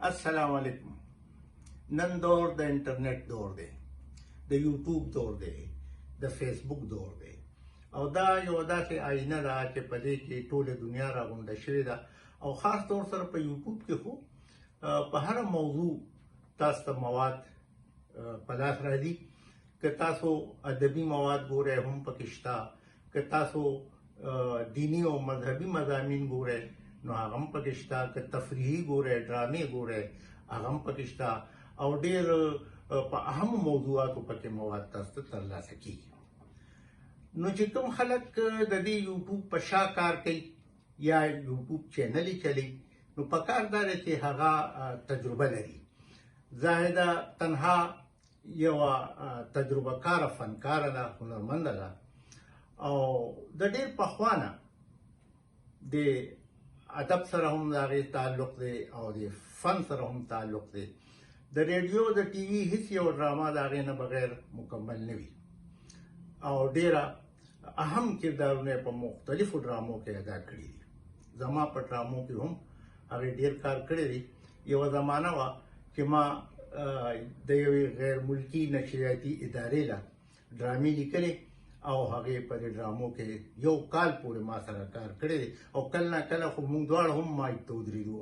السلام علیکم. نن دور د انټرنیټ دور دی، د یوټیوب دور دی، د فیسبوک دور دی او دا یو داسې آینه ده چې په دې کې ټوله دنیا راغونډه شوې ده او خاص طور سره په یوټیوب کې خو په هر موضوع تاسو ته مواد په لاس راځي. که تاسو ادبي مواد ګورئ هم پکې شته، که تاسو دینی او مذهبي مضامین ګورئ نو هغه هم پکې شته، که تفریحي ګورئ ډرامې ګورئ هغه هم پکې شته او ډېر په اهمو موضوعاتو پکې مواد تاسو ته ترلاسه کیږي. نو چې کوم خلک د دې یوټیوب په شا کار کوي یا یوټیوب چینل یې چلی نو پکار دا دی چې هغه تجربه لري. زاهده تنها یوه تجربه کاره فنکاره ده، هنرمنده ده او د ډېر پخوانه د ادب سره هم د هغې تعلق دی او د فن سره هم تعلق دی. د ریډیو د ټي وي هیڅ یو ډرامه د هغې نه بغیر مکمل نه وي او ډېره اهم کردارونه په مختلفو ډرامو کې ادا کړي دي. زما په ډرامو کې هم هغې ډېر کار کړی دی. یوه زمانه وه چې ما د یوې غیر ملکي نشریاتي ادارې له ډرامې لیکلې او هغې په دې ډرامو کې یو کال پورې ما سره کار کړی دی او کله نه کله خو موږ دواړه هم مایک ته ودرېدو.